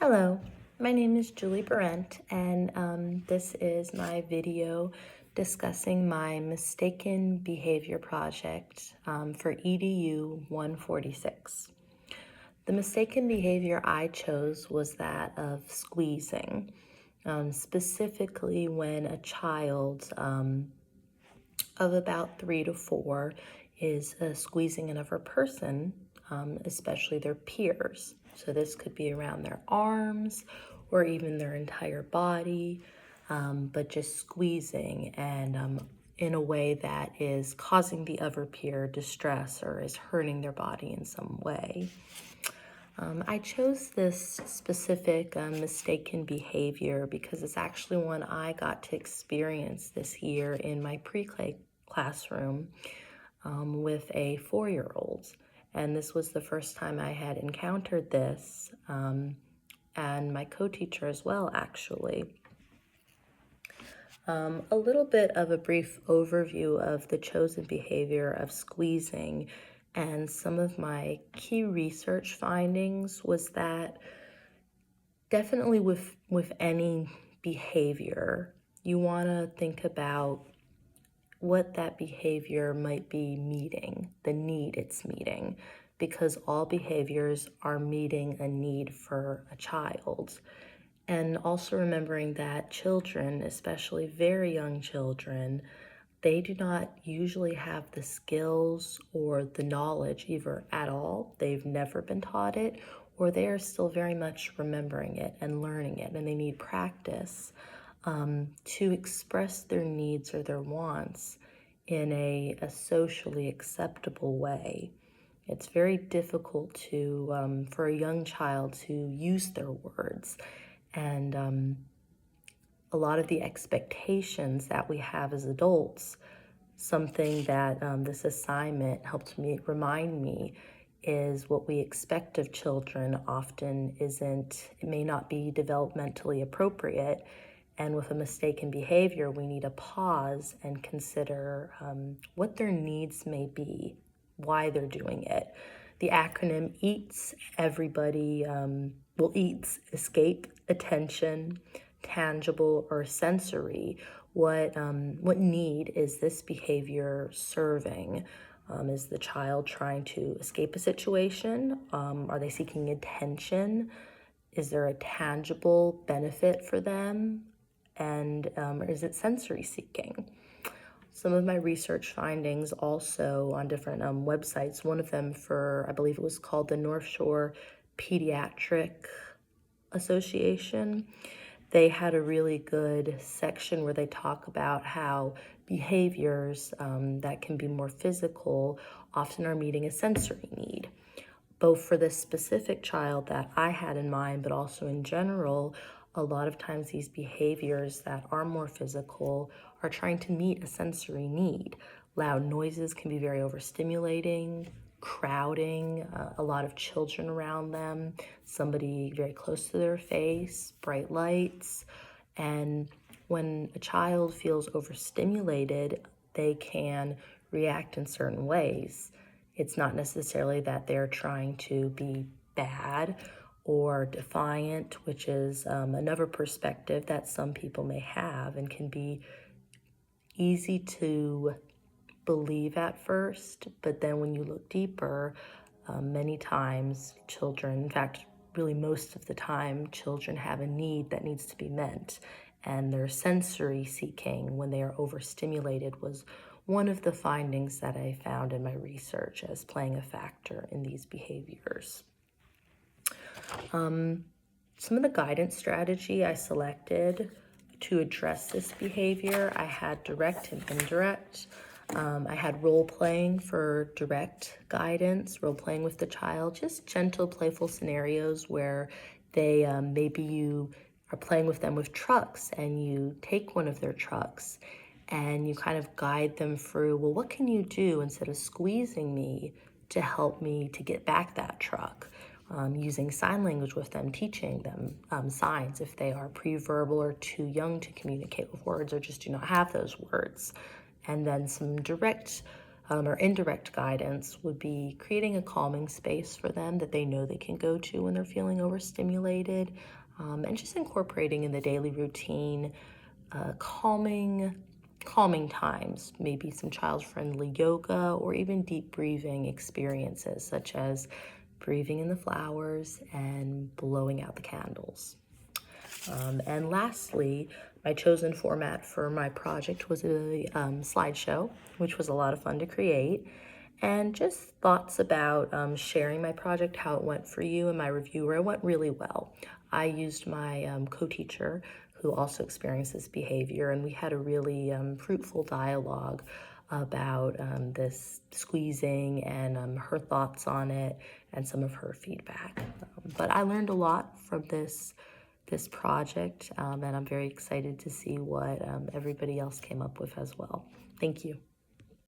Hello, my name is Julie Berendt, and this is my video discussing my mistaken behavior project for EDU-146. The mistaken behavior I chose was that of squeezing, specifically when a child of about 3 to 4 is squeezing another person, especially their peers. So this could be around their arms or even their entire body, but just squeezing and in a way that is causing the other peer distress or is hurting their body in some way. I chose this specific mistaken behavior because it's actually one I got to experience this year in my pre-K classroom with a 4-year-old. And this was the first time I had encountered this, and my co-teacher as well, actually. A little bit of a brief overview of the chosen behavior of squeezing, and some of my key research findings was that definitely with any behavior, you want to think about what that behavior might be meeting, the need it's meeting, because all behaviors are meeting a need for a child. And also remembering that children, especially very young children, they do not usually have the skills or the knowledge either at all. They've never been taught it, or they are still very much remembering it and learning it, and they need practice to express their needs or their wants in a socially acceptable way. It's very difficult to for a young child to use their words, and a lot of the expectations that we have as adults, something that this assignment helped me remind me is what we expect of children often isn't, it may not be developmentally appropriate. And with a mistaken behavior, we need to pause and consider what their needs may be, why they're doing it. The acronym EATS, everybody, EATS, escape, attention, tangible, or sensory. What need is this behavior serving? Is the child trying to escape a situation? Are they seeking attention? Is there a tangible benefit for them? And is it sensory seeking? Some of my research findings also on different websites, one of them I believe it was called the North Shore Pediatric Association. They had a really good section where they talk about how behaviors that can be more physical often are meeting a sensory need, both for this specific child that I had in mind, but also in general. A lot of times these behaviors that are more physical are trying to meet a sensory need. Loud noises can be very overstimulating, crowding, a lot of children around them, somebody very close to their face, bright lights. And when a child feels overstimulated, they can react in certain ways. It's not necessarily that they're trying to be bad or defiant, which is another perspective that some people may have and can be easy to believe at first, but then when you look deeper, many times children, in fact, really most of the time, children have a need that needs to be met, and their sensory seeking when they are overstimulated was one of the findings that I found in my research as playing a factor in these behaviors. Some of the guidance strategy I selected to address this behavior, I had direct and indirect. I had role-playing for direct guidance, role-playing with the child, just gentle, playful scenarios where they maybe you are playing with them with trucks and you take one of their trucks and you kind of guide them through, well, what can you do instead of squeezing me to help me to get back that truck? Using sign language with them, teaching them signs if they are pre-verbal or too young to communicate with words or just do not have those words. And then some direct or indirect guidance would be creating a calming space for them that they know they can go to when they're feeling overstimulated, and just incorporating in the daily routine calming times, maybe some child-friendly yoga or even deep breathing experiences, such as breathing in the flowers and blowing out the candles. And lastly, my chosen format for my project was a slideshow, which was a lot of fun to create, and just thoughts about sharing my project, how it went for you, and my reviewer. It went really well. I used my co-teacher who also experienced this behavior, and we had a really fruitful dialogue about this squeezing and her thoughts on it and some of her feedback. But I learned a lot from this project, and I'm very excited to see what everybody else came up with as well. Thank you.